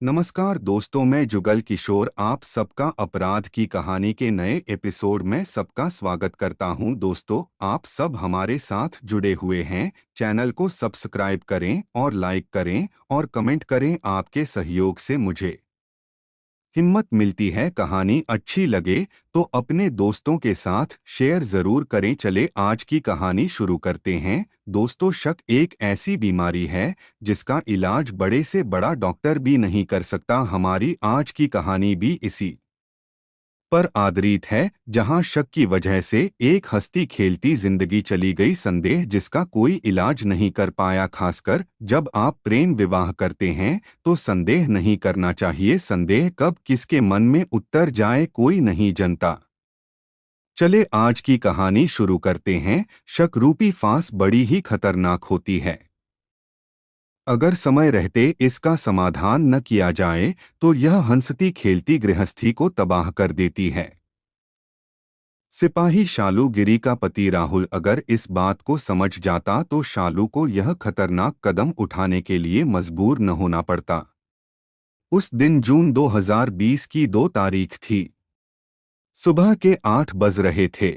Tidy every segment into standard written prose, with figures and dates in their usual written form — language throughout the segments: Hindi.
नमस्कार दोस्तों, मैं जुगल किशोर आप सबका अपराध की कहानी के नए एपिसोड में सबका स्वागत करता हूं। दोस्तों, आप सब हमारे साथ जुड़े हुए हैं। चैनल को सब्सक्राइब करें और लाइक करें और कमेंट करें। आपके सहयोग से मुझे हिम्मत मिलती है। कहानी अच्छी लगे तो अपने दोस्तों के साथ शेयर जरूर करें। चले आज की कहानी शुरू करते हैं। दोस्तों, शक एक ऐसी बीमारी है जिसका इलाज बड़े से बड़ा डॉक्टर भी नहीं कर सकता। हमारी आज की कहानी भी इसी पर आधारित है, जहां शक की वजह से एक हंसती खेलती जिंदगी चली गई। संदेह जिसका कोई इलाज नहीं कर पाया। खासकर जब आप प्रेम विवाह करते हैं तो संदेह नहीं करना चाहिए। संदेह कब किसके मन में उतर जाए कोई नहीं जानता। चले आज की कहानी शुरू करते हैं। शक रूपी फांस बड़ी ही खतरनाक होती है। अगर समय रहते इसका समाधान न किया जाए तो यह हंसती खेलती गृहस्थी को तबाह कर देती है। सिपाही शालू गिरी का पति राहुल अगर इस बात को समझ जाता तो शालू को यह खतरनाक कदम उठाने के लिए मजबूर न होना पड़ता। उस दिन जून 2020 की 2 तारीख थी। सुबह के 8 बज रहे थे।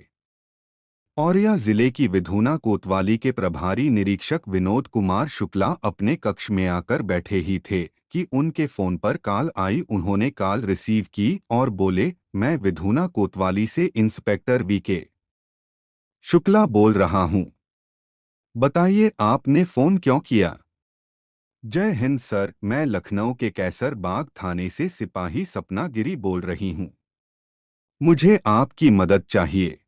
औरैया जिले की विधुना कोतवाली के प्रभारी निरीक्षक विनोद कुमार शुक्ला अपने कक्ष में आकर बैठे ही थे कि उनके फोन पर कॉल आई। उन्होंने कॉल रिसीव की और बोले, मैं विधुना कोतवाली से इंस्पेक्टर वीके शुक्ला बोल रहा हूं। बताइए आपने फोन क्यों किया। जय हिंद सर, मैं लखनऊ के कैसर बाग थाने से सिपाही सपना गिरी बोल रही हूं। मुझे आपकी मदद चाहिए।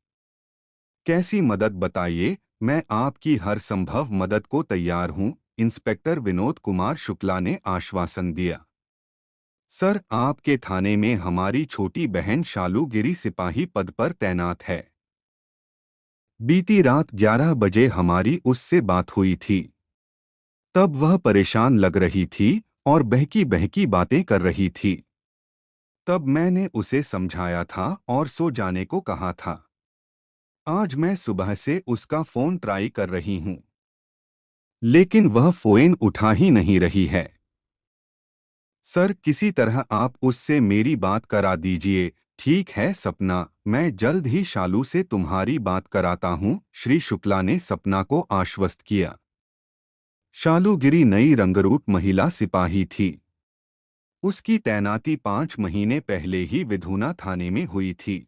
कैसी मदद बताइए, मैं आपकी हर संभव मदद को तैयार हूं। इंस्पेक्टर विनोद कुमार शुक्ला ने आश्वासन दिया। सर, आपके थाने में हमारी छोटी बहन शालू गिरी सिपाही पद पर तैनात है। बीती रात 11 बजे हमारी उससे बात हुई थी। तब वह परेशान लग रही थी और बहकी बहकी बातें कर रही थी। तब मैंने उसे समझाया था और सो जाने को कहा था। आज मैं सुबह से उसका फोन ट्राई कर रही हूं, लेकिन वह फोन उठा ही नहीं रही है। सर, किसी तरह आप उससे मेरी बात करा दीजिए। ठीक है सपना, मैं जल्द ही शालू से तुम्हारी बात कराता हूं, श्री शुक्ला ने सपना को आश्वस्त किया। शालू गिरी नई रंगरूप महिला सिपाही थी। उसकी तैनाती 5 महीने पहले ही विधुना थाने में हुई थी।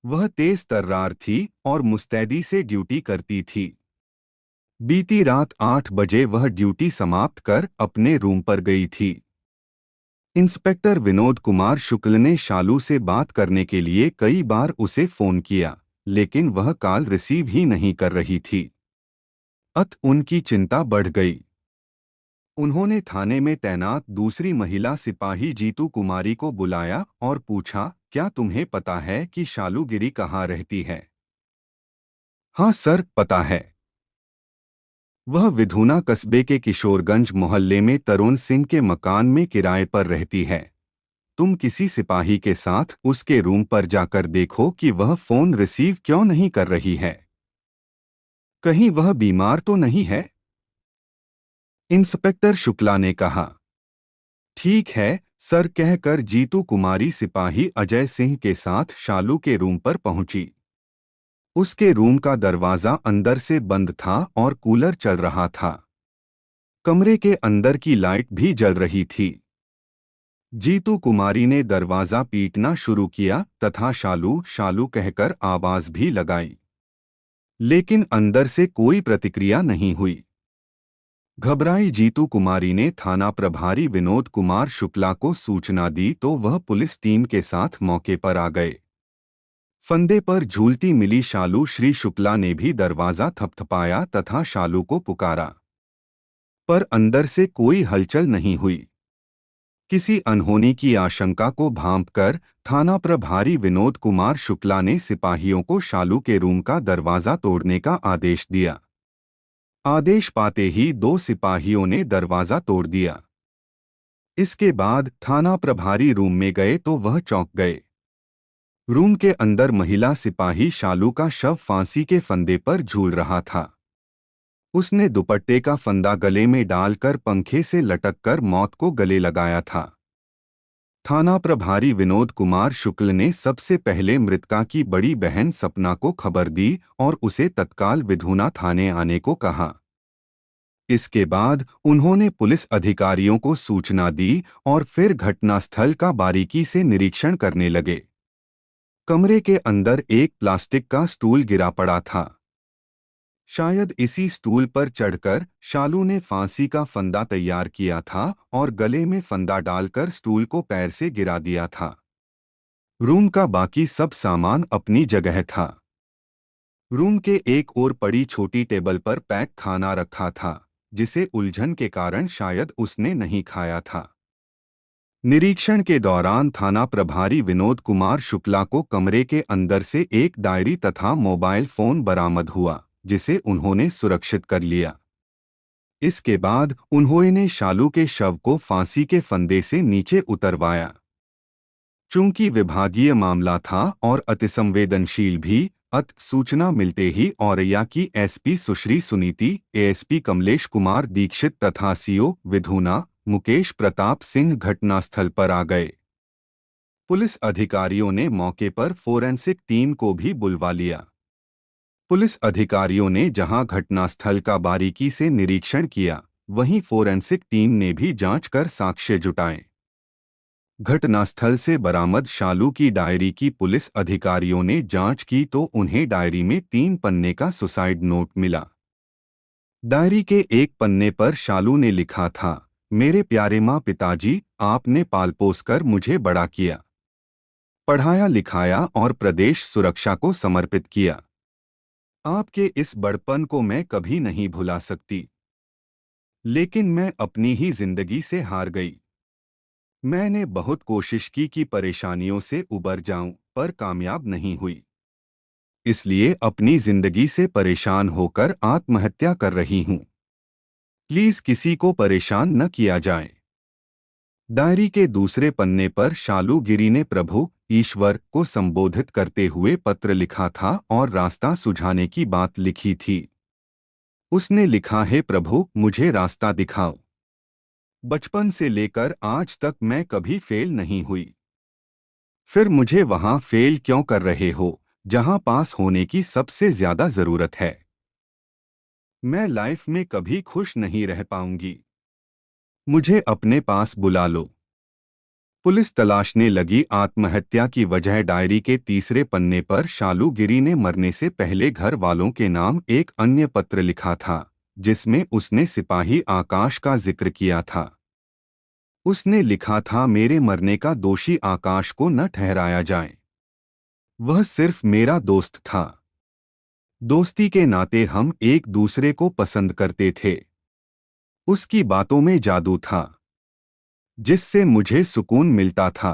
वह तेज तर्रार थी और मुस्तैदी से ड्यूटी करती थी। बीती रात 8 बजे वह ड्यूटी समाप्त कर अपने रूम पर गई थी। इंस्पेक्टर विनोद कुमार शुक्ल ने शालू से बात करने के लिए कई बार उसे फोन किया, लेकिन वह कॉल रिसीव ही नहीं कर रही थी। उनकी चिंता बढ़ गई। उन्होंने थाने में तैनात दूसरी महिला सिपाही जीतू कुमारी को बुलाया और पूछा, क्या तुम्हें पता है कि शालू गिरी कहाँ रहती है। हाँ सर, पता है। वह विधुना कस्बे के किशोरगंज मोहल्ले में तरुण सिंह के मकान में किराए पर रहती है। तुम किसी सिपाही के साथ उसके रूम पर जाकर देखो कि वह फोन रिसीव क्यों नहीं कर रही है। कहीं वह बीमार तो नहीं है। इंस्पेक्टर शुक्ला ने कहा। ठीक है सर, कहकर जीतू कुमारी सिपाही अजय सिंह के साथ शालू के रूम पर पहुंची। उसके रूम का दरवाजा अंदर से बंद था और कूलर चल रहा था। कमरे के अंदर की लाइट भी जल रही थी। जीतू कुमारी ने दरवाजा पीटना शुरू किया तथा शालू शालू कहकर आवाज भी लगाई, लेकिन अंदर से कोई प्रतिक्रिया नहीं हुई। घबराई जीतू कुमारी ने थाना प्रभारी विनोद कुमार शुक्ला को सूचना दी तो वह पुलिस टीम के साथ मौके पर आ गए। फंदे पर झूलती मिली शालू श्री शुक्ला ने भी दरवाजा थपथपाया तथा शालू को पुकारा, पर अंदर से कोई हलचल नहीं हुई। किसी अनहोनी की आशंका को भांपकर थाना प्रभारी विनोद कुमार शुक्ला ने सिपाहियों को शालू के रूम का दरवाजा तोड़ने का आदेश दिया। आदेश पाते ही 2 सिपाहियों ने दरवाजा तोड़ दिया। इसके बाद थाना प्रभारी रूम में गए तो वह चौंक गए। रूम के अंदर महिला सिपाही शालू का शव फांसी के फंदे पर झूल रहा था। उसने दुपट्टे का फंदा गले में डालकर पंखे से लटककर मौत को गले लगाया था। थाना प्रभारी विनोद कुमार शुक्ल ने सबसे पहले मृतका की बड़ी बहन सपना को खबर दी और उसे तत्काल विधुना थाने आने को कहा। इसके बाद उन्होंने पुलिस अधिकारियों को सूचना दी और फिर घटनास्थल का बारीकी से निरीक्षण करने लगे। कमरे के अंदर एक प्लास्टिक का स्टूल गिरा पड़ा था। शायद इसी स्टूल पर चढ़कर शालू ने फांसी का फंदा तैयार किया था और गले में फंदा डालकर स्टूल को पैर से गिरा दिया था। रूम का बाकी सब सामान अपनी जगह था। रूम के एक ओर पड़ी छोटी टेबल पर पैक खाना रखा था, जिसे उलझन के कारण शायद उसने नहीं खाया था। निरीक्षण के दौरान थाना प्रभारी विनोद कुमार शुक्ला को कमरे के अंदर से एक डायरी तथा मोबाइल फोन बरामद हुआ, जिसे उन्होंने सुरक्षित कर लिया। इसके बाद उन्होंने शालू के शव को फांसी के फंदे से नीचे उतरवाया। चूंकि विभागीय मामला था और अतिसंवेदनशील भी, सूचना मिलते ही औरैया की एसपी सुश्री सुनीति, एएसपी कमलेश कुमार दीक्षित तथा सीओ विधुना मुकेश प्रताप सिंह घटनास्थल पर आ गए। पुलिस अधिकारियों ने मौके पर फोरेंसिक टीम को भी बुलवा लिया। पुलिस अधिकारियों ने जहां घटनास्थल का बारीकी से निरीक्षण किया, वहीं फोरेंसिक टीम ने भी जांच कर साक्ष्य जुटाए। घटनास्थल से बरामद शालू की डायरी की पुलिस अधिकारियों ने जांच की तो उन्हें डायरी में 3 पन्ने का सुसाइड नोट मिला। डायरी के एक पन्ने पर शालू ने लिखा था, मेरे प्यारे माँ पिताजी, आपने पाल पोस कर मुझे बड़ा किया, पढ़ाया लिखाया और प्रदेश सुरक्षा को समर्पित किया। आपके इस बड़पन को मैं कभी नहीं भुला सकती। लेकिन मैं अपनी ही जिंदगी से हार गई। मैंने बहुत कोशिश की कि परेशानियों से उबर जाऊं, पर कामयाब नहीं हुई। इसलिए अपनी जिंदगी से परेशान होकर आत्महत्या कर रही हूं। प्लीज किसी को परेशान न किया जाए। डायरी के दूसरे पन्ने पर शालू गिरी ने प्रभु ईश्वर को संबोधित करते हुए पत्र लिखा था और रास्ता सुझाने की बात लिखी थी। उसने लिखा है, प्रभु मुझे रास्ता दिखाओ। बचपन से लेकर आज तक मैं कभी फेल नहीं हुई। फिर मुझे वहां फेल क्यों कर रहे हो, जहां पास होने की सबसे ज्यादा जरूरत है। मैं लाइफ में कभी खुश नहीं रह पाऊंगी। मुझे अपने पास बुला लो। पुलिस तलाशने लगी। आत्महत्या की वजह डायरी के तीसरे पन्ने पर शालू गिरी ने मरने से पहले घर वालों के नाम एक अन्य पत्र लिखा था, जिसमें उसने सिपाही आकाश का जिक्र किया था। उसने लिखा था, मेरे मरने का दोषी आकाश को न ठहराया जाए। वह सिर्फ मेरा दोस्त था। दोस्ती के नाते हम एक दूसरे को पसंद करते थे। उसकी बातों में जादू था, जिससे मुझे सुकून मिलता था।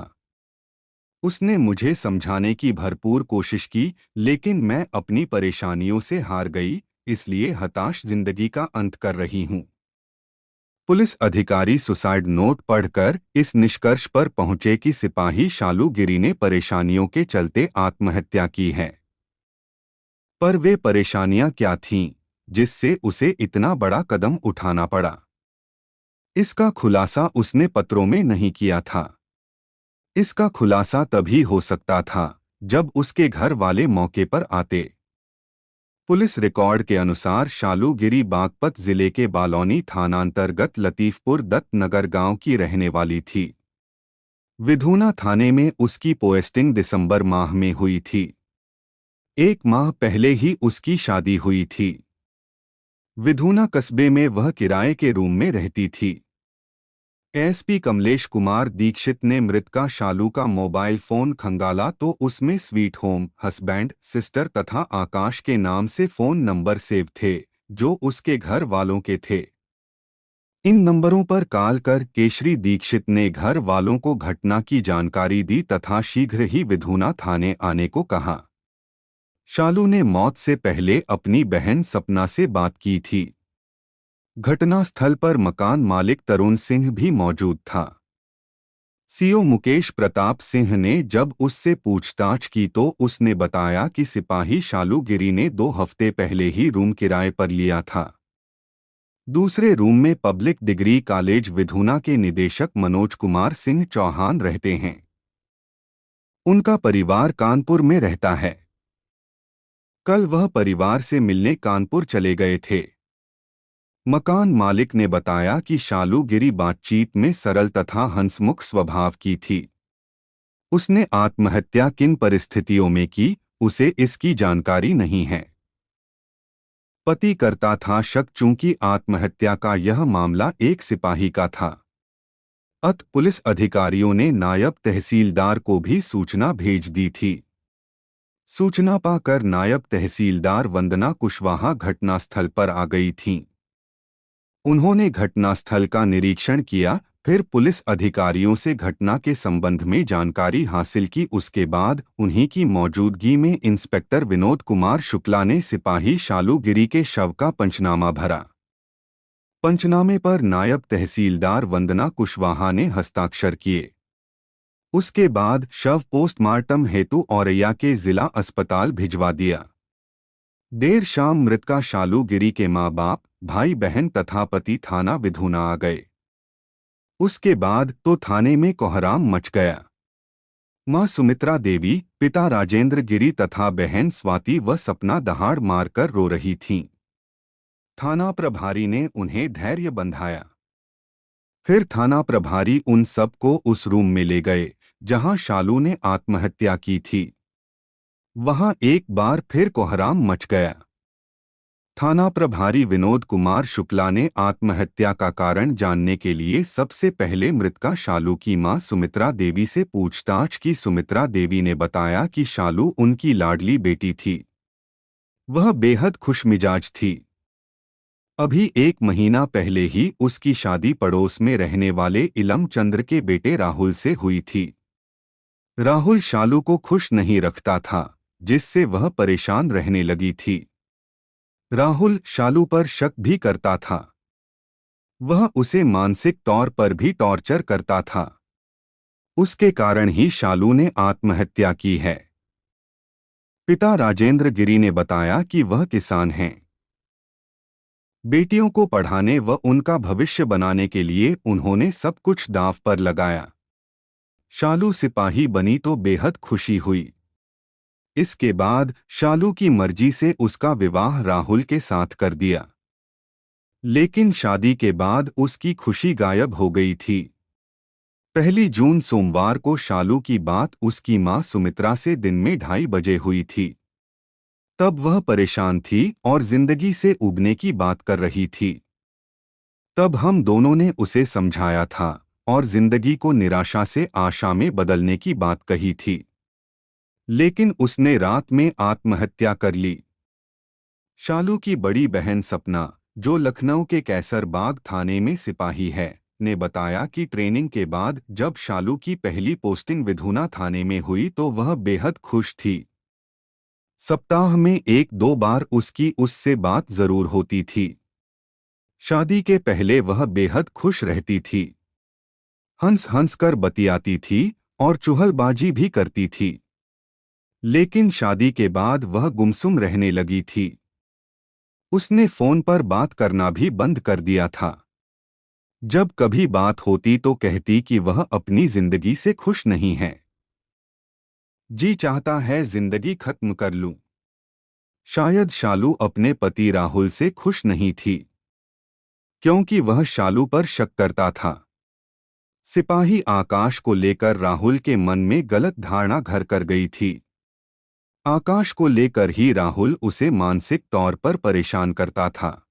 उसने मुझे समझाने की भरपूर कोशिश की, लेकिन मैं अपनी परेशानियों से हार गई, इसलिए हताश जिंदगी का अंत कर रही हूं। पुलिस अधिकारी सुसाइड नोट पढ़कर इस निष्कर्ष पर पहुंचे कि सिपाही शालू गिरी ने परेशानियों के चलते आत्महत्या की है। पर वे परेशानियां क्या थीं, जिससे उसे इतना बड़ा कदम उठाना पड़ा? इसका खुलासा उसने पत्रों में नहीं किया था। इसका खुलासा तभी हो सकता था जब उसके घर वाले मौके पर आते। पुलिस रिकॉर्ड के अनुसार शालू गिरी बागपत जिले के बालौनी थानांतर्गत लतीफपुर दत्त नगर गांव की रहने वाली थी। विधुना थाने में उसकी पोस्टिंग दिसंबर माह में हुई थी। 1 माह पहले ही उसकी शादी हुई थी। विधुना कस्बे में वह किराए के रूम में रहती थी। एसपी कमलेश कुमार दीक्षित ने मृतका शालू का मोबाइल फोन खंगाला तो उसमें स्वीट होम, हस्बैंड, सिस्टर तथा आकाश के नाम से फोन नंबर सेव थे, जो उसके घर वालों के थे। इन नंबरों पर कॉल कर केशरी दीक्षित ने घर वालों को घटना की जानकारी दी तथा शीघ्र ही विधुना थाने आने को कहा। शालू ने मौत से पहले अपनी बहन सपना से बात की थी। घटनास्थल पर मकान मालिक तरुण सिंह भी मौजूद था। सीओ मुकेश प्रताप सिंह ने जब उससे पूछताछ की तो उसने बताया कि सिपाही शालू गिरी ने 2 हफ्ते पहले ही रूम किराए पर लिया था। दूसरे रूम में पब्लिक डिग्री कॉलेज विधुना के निदेशक मनोज कुमार सिंह चौहान रहते हैं। उनका परिवार कानपुर में रहता है। कल वह परिवार से मिलने कानपुर चले गए थे। मकान मालिक ने बताया कि शालू गिरी बातचीत में सरल तथा हंसमुख स्वभाव की थी। उसने आत्महत्या किन परिस्थितियों में की, उसे इसकी जानकारी नहीं है। पति करता था शक, चूंकि आत्महत्या का यह मामला एक सिपाही का था। पुलिस अधिकारियों ने नायब तहसीलदार को भी सूचना भेज दी थी। सूचना पाकर नायब तहसीलदार वंदना कुशवाहा घटनास्थल पर आ गई थीं। उन्होंने घटनास्थल का निरीक्षण किया, फिर पुलिस अधिकारियों से घटना के संबंध में जानकारी हासिल की। उसके बाद उन्हीं की मौजूदगी में इंस्पेक्टर विनोद कुमार शुक्ला ने सिपाही शालू गिरी के शव का पंचनामा भरा। पंचनामे पर नायब तहसीलदार वंदना कुशवाहा ने हस्ताक्षर किए। उसके बाद शव पोस्टमार्टम हेतु औरैया के जिला अस्पताल भिजवा दिया। देर शाम मृतका शालू गिरी के माँ बाप, भाई बहन तथा पति थाना विधुना आ गए। उसके बाद तो थाने में कोहराम मच गया। मां सुमित्रा देवी, पिता राजेंद्र गिरी तथा बहन स्वाति व सपना दहाड़ मारकर रो रही थीं। थाना प्रभारी ने उन्हें धैर्य बंधाया। फिर थाना प्रभारी उन सबको उस रूम में ले गए जहां शालू ने आत्महत्या की थी। वहां एक बार फिर कोहराम मच गया। थाना प्रभारी विनोद कुमार शुक्ला ने आत्महत्या का कारण जानने के लिए सबसे पहले मृतका शालू की मां सुमित्रा देवी से पूछताछ की। सुमित्रा देवी ने बताया कि शालू उनकी लाडली बेटी थी। वह बेहद खुशमिजाज थी। अभी 1 महीना पहले ही उसकी शादी पड़ोस में रहने वाले इलम चंद्र के बेटे राहुल से हुई थी। राहुल शालू को खुश नहीं रखता था, जिससे वह परेशान रहने लगी थी। राहुल शालू पर शक भी करता था। वह उसे मानसिक तौर पर भी टॉर्चर करता था। उसके कारण ही शालू ने आत्महत्या की है। पिता राजेंद्र गिरी ने बताया कि वह किसान हैं। बेटियों को पढ़ाने व उनका भविष्य बनाने के लिए उन्होंने सब कुछ दांव पर लगाया। शालू सिपाही बनी तो बेहद खुशी हुई। इसके बाद शालू की मर्जी से उसका विवाह राहुल के साथ कर दिया। लेकिन शादी के बाद उसकी खुशी गायब हो गई थी। 1 जून सोमवार को शालू की बात उसकी मां सुमित्रा से दिन में 2:30 बजे हुई थी। तब वह परेशान थी और जिंदगी से उबने की बात कर रही थी। तब हम दोनों ने उसे समझाया था और जिंदगी को निराशा से आशा में बदलने की बात कही थी। लेकिन उसने रात में आत्महत्या कर ली। शालू की बड़ी बहन सपना, जो लखनऊ के कैसरबाग थाने में सिपाही है, ने बताया कि ट्रेनिंग के बाद जब शालू की पहली पोस्टिंग विधुना थाने में हुई तो वह बेहद खुश थी। सप्ताह में 1-2 बार उसकी उससे बात जरूर होती थी। शादी के पहले वह बेहद खुश रहती थी। हंस हंस कर बतियाती थी और चुहलबाजी भी करती थी। लेकिन शादी के बाद वह गुमसुम रहने लगी थी। उसने फोन पर बात करना भी बंद कर दिया था। जब कभी बात होती तो कहती कि वह अपनी जिंदगी से खुश नहीं है। जी चाहता है जिंदगी खत्म कर लूं। शायद शालू अपने पति राहुल से खुश नहीं थी, क्योंकि वह शालू पर शक करता था। सिपाही आकाश को लेकर राहुल के मन में गलत धारणा घर कर गई थी। आकाश को लेकर ही राहुल उसे मानसिक तौर पर परेशान करता था,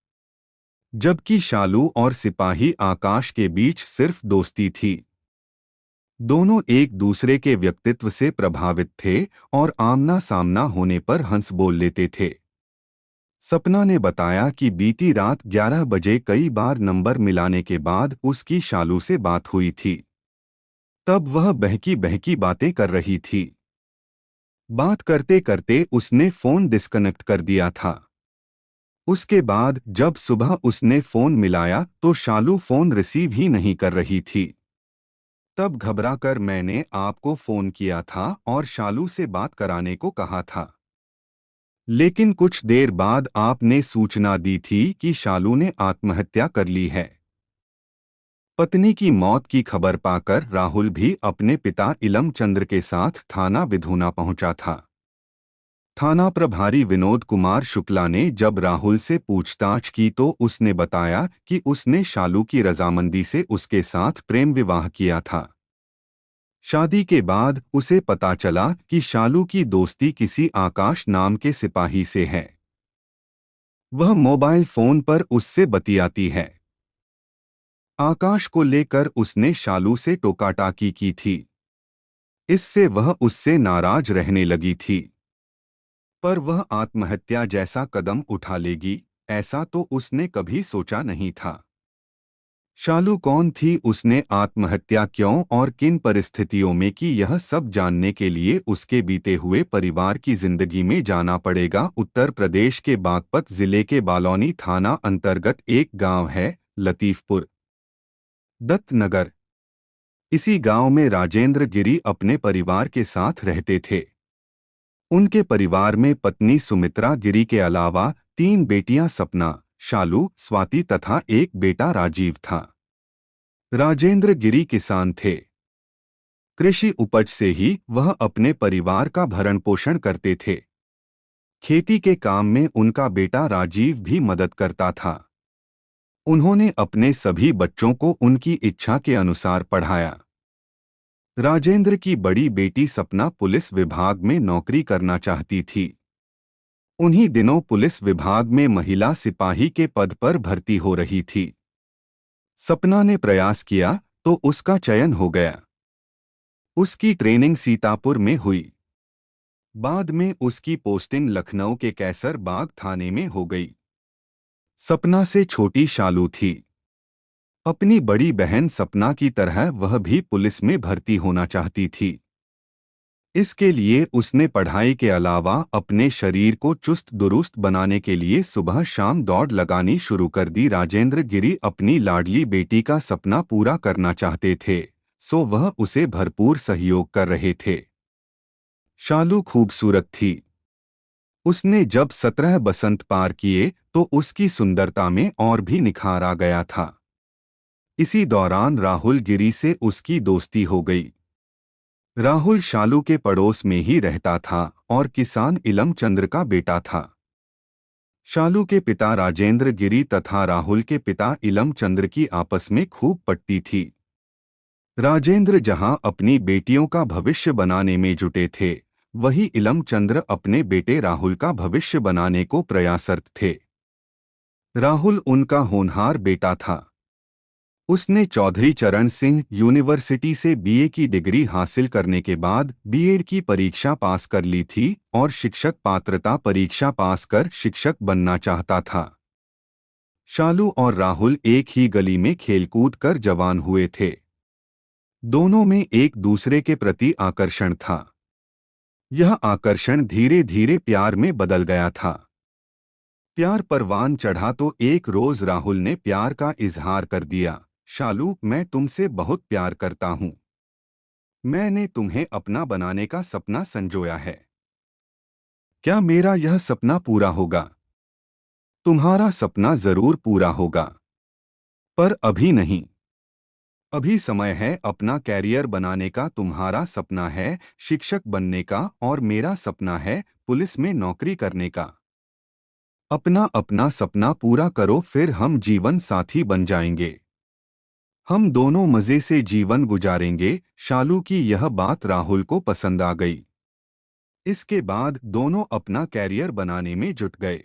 जबकि शालू और सिपाही आकाश के बीच सिर्फ दोस्ती थी। दोनों एक दूसरे के व्यक्तित्व से प्रभावित थे और आमना सामना होने पर हंस बोल लेते थे। सपना ने बताया कि बीती रात 11 बजे कई बार नंबर मिलाने के बाद उसकी शालू से बात हुई थी। तब वह बहकी बहकी बातें कर रही थी। बात करते करते उसने फोन डिस्कनेक्ट कर दिया था। उसके बाद जब सुबह उसने फोन मिलाया तो शालू फोन रिसीव ही नहीं कर रही थी। तब घबराकर मैंने आपको फोन किया था और शालू से बात कराने को कहा था। लेकिन कुछ देर बाद आपने सूचना दी थी कि शालू ने आत्महत्या कर ली है। पत्नी की मौत की खबर पाकर राहुल भी अपने पिता इलम चंद्र के साथ थाना बिधूना पहुंचा था। थाना प्रभारी विनोद कुमार शुक्ला ने जब राहुल से पूछताछ की तो उसने बताया कि उसने शालू की रजामंदी से उसके साथ प्रेम विवाह किया था। शादी के बाद उसे पता चला कि शालू की दोस्ती किसी आकाश नाम के सिपाही से है। वह मोबाइल फोन पर उससे बतियाती है। आकाश को लेकर उसने शालू से टोकाटाकी की थी। इससे वह उससे नाराज रहने लगी थी। पर वह आत्महत्या जैसा कदम उठा लेगी, ऐसा तो उसने कभी सोचा नहीं था। शालू कौन थी, उसने आत्महत्या क्यों और किन परिस्थितियों में की, यह सब जानने के लिए उसके बीते हुए परिवार की जिंदगी में जाना पड़ेगा। उत्तर प्रदेश के बागपत जिले के बालौनी थाना अंतर्गत एक गांव है, लतीफपुर दत्तनगर। इसी गांव में राजेंद्र गिरी अपने परिवार के साथ रहते थे। उनके परिवार में पत्नी सुमित्रा गिरी के अलावा 3 बेटियां सपना, शालू, स्वाति तथा एक बेटा राजीव था। राजेंद्र गिरी किसान थे। कृषि उपज से ही वह अपने परिवार का भरण पोषण करते थे। खेती के काम में उनका बेटा राजीव भी मदद करता था। उन्होंने अपने सभी बच्चों को उनकी इच्छा के अनुसार पढ़ाया। राजेंद्र की बड़ी बेटी सपना पुलिस विभाग में नौकरी करना चाहती थी। उन्हीं दिनों पुलिस विभाग में महिला सिपाही के पद पर भर्ती हो रही थी। सपना ने प्रयास किया तो उसका चयन हो गया। उसकी ट्रेनिंग सीतापुर में हुई। बाद में उसकी पोस्टिंग लखनऊ के कैसर बाग थाने में हो गई। सपना से छोटी शालू थी। अपनी बड़ी बहन सपना की तरह वह भी पुलिस में भर्ती होना चाहती थी। इसके लिए उसने पढ़ाई के अलावा अपने शरीर को चुस्त दुरुस्त बनाने के लिए सुबह शाम दौड़ लगानी शुरू कर दी। राजेंद्र गिरी अपनी लाडली बेटी का सपना पूरा करना चाहते थे, सो वह उसे भरपूर सहयोग कर रहे थे। शालू खूबसूरत थी। उसने जब 17 बसंत पार किए तो उसकी सुंदरता में और भी निखार आ गया था। इसी दौरान राहुल गिरी से उसकी दोस्ती हो गई। राहुल शालू के पड़ोस में ही रहता था और किसान इलम चंद्र का बेटा था। शालू के पिता राजेंद्र गिरी तथा राहुल के पिता इलम चंद्र की आपस में खूब पटती थी। राजेंद्र जहां अपनी बेटियों का भविष्य बनाने में जुटे थे, वहीं इलम चंद्र अपने बेटे राहुल का भविष्य बनाने को प्रयासरत थे। राहुल उनका होनहार बेटा था। उसने चौधरी चरण सिंह यूनिवर्सिटी से बीए की डिग्री हासिल करने के बाद बीएड की परीक्षा पास कर ली थी और शिक्षक पात्रता परीक्षा पास कर शिक्षक बनना चाहता था। शालू और राहुल एक ही गली में खेलकूद कर जवान हुए थे। दोनों में एक दूसरे के प्रति आकर्षण था। यह आकर्षण धीरे धीरे प्यार में बदल गया था। प्यार परवान चढ़ा तो एक रोज राहुल ने प्यार का इजहार कर दिया। शालू, मैं तुमसे बहुत प्यार करता हूं। मैंने तुम्हें अपना बनाने का सपना संजोया है। क्या मेरा यह सपना पूरा होगा? तुम्हारा सपना जरूर पूरा होगा, पर अभी नहीं। अभी समय है अपना कैरियर बनाने का। तुम्हारा सपना है शिक्षक बनने का और मेरा सपना है पुलिस में नौकरी करने का। अपना अपना सपना पूरा करो, फिर हम जीवन साथी बन जाएंगे। हम दोनों मजे से जीवन गुजारेंगे। शालू की यह बात राहुल को पसंद आ गई। इसके बाद दोनों अपना कैरियर बनाने में जुट गए।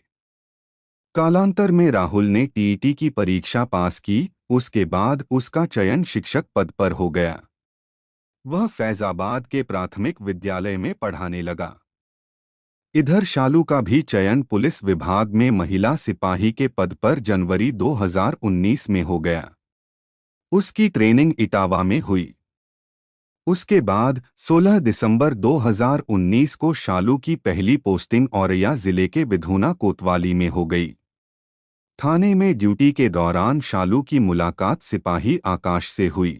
कालांतर में राहुल ने टीईटी की परीक्षा पास की। उसके बाद उसका चयन शिक्षक पद पर हो गया। वह फैजाबाद के प्राथमिक विद्यालय में पढ़ाने लगा। इधर शालू का भी चयन पुलिस विभाग में महिला सिपाही के पद पर जनवरी 2019 में हो गया। उसकी ट्रेनिंग इटावा में हुई। उसके बाद 16 दिसंबर 2019 को शालू की पहली पोस्टिंग औरैया जिले के बिधूना कोतवाली में हो गई। थाने में ड्यूटी के दौरान शालू की मुलाकात सिपाही आकाश से हुई।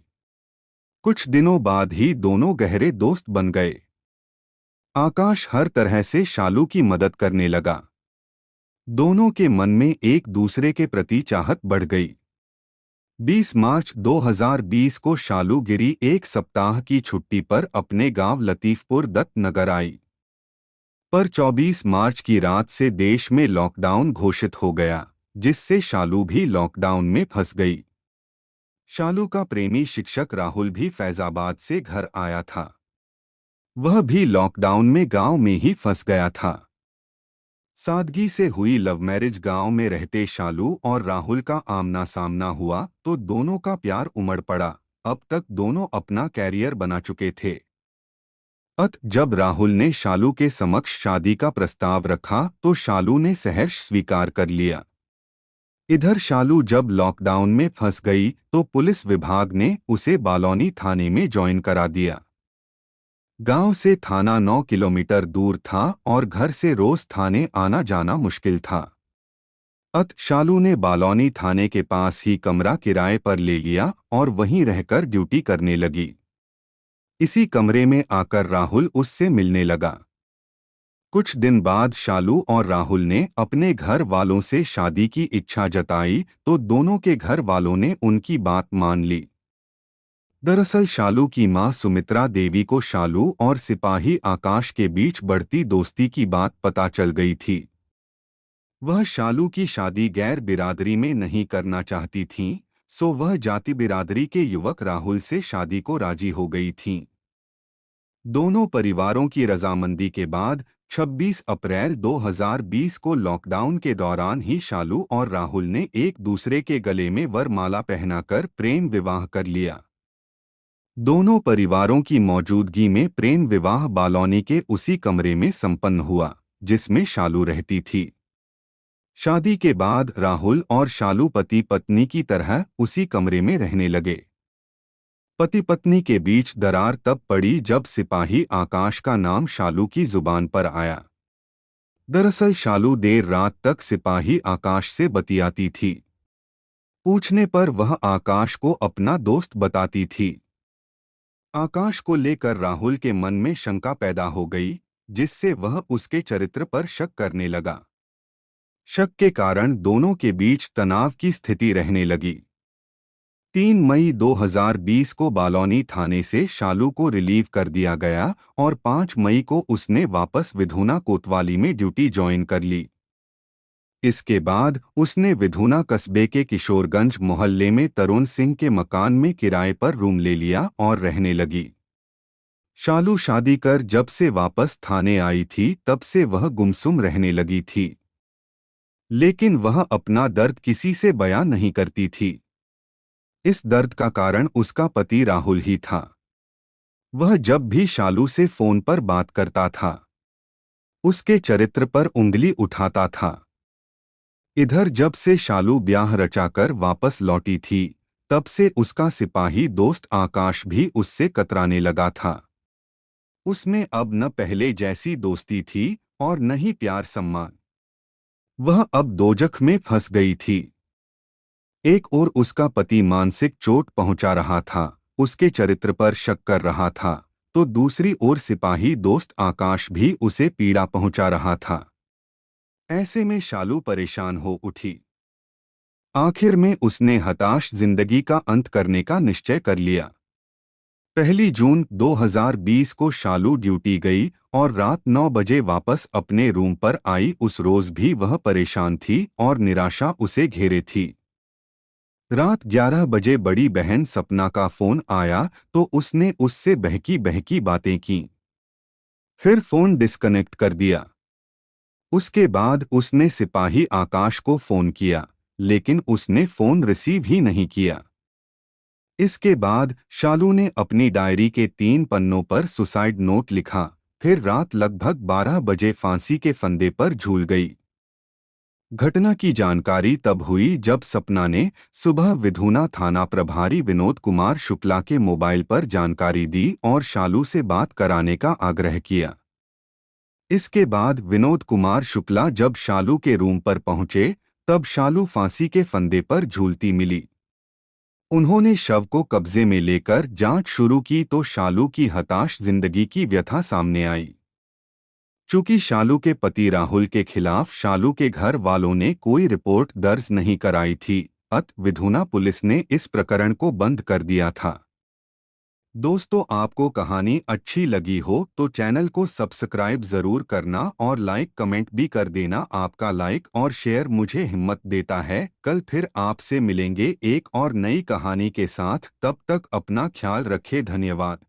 कुछ दिनों बाद ही दोनों गहरे दोस्त बन गए। आकाश हर तरह से शालू की मदद करने लगा। दोनों के मन में एक दूसरे के प्रति चाहत बढ़ गई। 20 मार्च 2020 को शालू गिरी एक सप्ताह की छुट्टी पर अपने गांव लतीफपुर दत्त नगर आई। पर 24 मार्च की रात से देश में लॉकडाउन घोषित हो गया, जिससे शालू भी लॉकडाउन में फंस गई। शालू का प्रेमी शिक्षक राहुल भी फैजाबाद से घर आया था। वह भी लॉकडाउन में गांव में ही फंस गया था। सादगी से हुई लव मैरिज गांव में रहते शालू और राहुल का आमना सामना हुआ तो दोनों का प्यार उमड़ पड़ा। अब तक दोनों अपना कैरियर बना चुके थे। जब राहुल ने शालू के समक्ष शादी का प्रस्ताव रखा तो शालू ने सहर्ष स्वीकार कर लिया। इधर शालू जब लॉकडाउन में फंस गई तो पुलिस विभाग ने उसे बालौनी थाने में ज्वाइन करा दिया। गांव से थाना 9 किलोमीटर दूर था और घर से रोज थाने आना जाना मुश्किल था। शालू ने बालौनी थाने के पास ही कमरा किराए पर ले लिया और वहीं रहकर ड्यूटी करने लगी। इसी कमरे में आकर राहुल उससे मिलने लगा। कुछ दिन बाद शालू और राहुल ने अपने घर वालों से शादी की इच्छा जताई तो दोनों के घर वालों ने उनकी बात मान ली। दरअसल शालू की मां सुमित्रा देवी को शालू और सिपाही आकाश के बीच बढ़ती दोस्ती की बात पता चल गई थी। वह शालू की शादी गैर बिरादरी में नहीं करना चाहती थीं, सो वह जाति बिरादरी के युवक राहुल से शादी को राजी हो गई थीं। दोनों परिवारों की रजामंदी के बाद 26 अप्रैल 2020 को लॉकडाउन के दौरान ही शालू और राहुल ने एक दूसरे के गले में वरमाला पहनाकर प्रेम विवाह कर लिया। दोनों परिवारों की मौजूदगी में प्रेम विवाह बालौनी के उसी कमरे में संपन्न हुआ जिसमें शालू रहती थी। शादी के बाद राहुल और शालू पति पत्नी की तरह उसी कमरे में रहने लगे। पति पत्नी के बीच दरार तब पड़ी जब सिपाही आकाश का नाम शालू की जुबान पर आया। दरअसल शालू देर रात तक सिपाही आकाश से बतियाती थी। पूछने पर वह आकाश को अपना दोस्त बताती थी। आकाश को लेकर राहुल के मन में शंका पैदा हो गई, जिससे वह उसके चरित्र पर शक करने लगा। शक के कारण दोनों के बीच तनाव की स्थिति रहने लगी। 3 मई 2020 को बालौनी थाने से शालू को रिलीव कर दिया गया और 5 मई को उसने वापस विधुना कोतवाली में ड्यूटी ज्वाइन कर ली। इसके बाद उसने विधुना कस्बे के किशोरगंज मोहल्ले में तरुण सिंह के मकान में किराए पर रूम ले लिया और रहने लगी। शालू शादी कर जब से वापस थाने आई थी तब से वह गुमसुम रहने लगी थी, लेकिन वह अपना दर्द किसी से बयां नहीं करती थी। इस दर्द का कारण उसका पति राहुल ही था। वह जब भी शालू से फोन पर बात करता था, उसके चरित्र पर उंगली उठाता था। इधर जब से शालू ब्याह रचाकर वापस लौटी थी, तब से उसका सिपाही दोस्त आकाश भी उससे कतराने लगा था। उसमें अब न पहले जैसी दोस्ती थी और न ही प्यार सम्मान। वह अब दोजख में फंस गई थी। एक ओर उसका पति मानसिक चोट पहुंचा रहा था, उसके चरित्र पर शक कर रहा था, तो दूसरी ओर सिपाही दोस्त आकाश भी उसे पीड़ा पहुंचा रहा था। ऐसे में शालू परेशान हो उठी। आखिर में उसने हताश जिंदगी का अंत करने का निश्चय कर लिया। 1 जून 2020 को शालू ड्यूटी गई और रात 9 बजे वापस अपने रूम पर आई। उस रोज भी वह परेशान थी और निराशा उसे घेरे थी। रात 11 बजे बड़ी बहन सपना का फोन आया तो उसने उससे बहकी बहकी बातें की, फिर फोन डिस्कनेक्ट कर दिया। उसके बाद उसने सिपाही आकाश को फोन किया, लेकिन उसने फोन रिसीव ही नहीं किया। इसके बाद शालू ने अपनी डायरी के 3 पन्नों पर सुसाइड नोट लिखा, फिर रात लगभग 12 बजे फांसी के फंदे पर झूल गई। घटना की जानकारी तब हुई जब सपना ने सुबह विधुना थाना प्रभारी विनोद कुमार शुक्ला के मोबाइल पर जानकारी दी और शालू से बात कराने का आग्रह किया। इसके बाद विनोद कुमार शुक्ला जब शालू के रूम पर पहुंचे तब शालू फांसी के फंदे पर झूलती मिली। उन्होंने शव को कब्जे में लेकर जांच शुरू की तो शालू की हताश जिंदगी की व्यथा सामने आई। चूंकि शालू के पति राहुल के खिलाफ शालू के घर वालों ने कोई रिपोर्ट दर्ज नहीं कराई थी, अतः विधुना पुलिस ने इस प्रकरण को बंद कर दिया था। दोस्तों, आपको कहानी अच्छी लगी हो तो चैनल को सब्सक्राइब जरूर करना और लाइक कमेंट भी कर देना। आपका लाइक और शेयर मुझे हिम्मत देता है। कल फिर आपसे मिलेंगे एक और नई कहानी के साथ। तब तक अपना ख्याल रखें। धन्यवाद।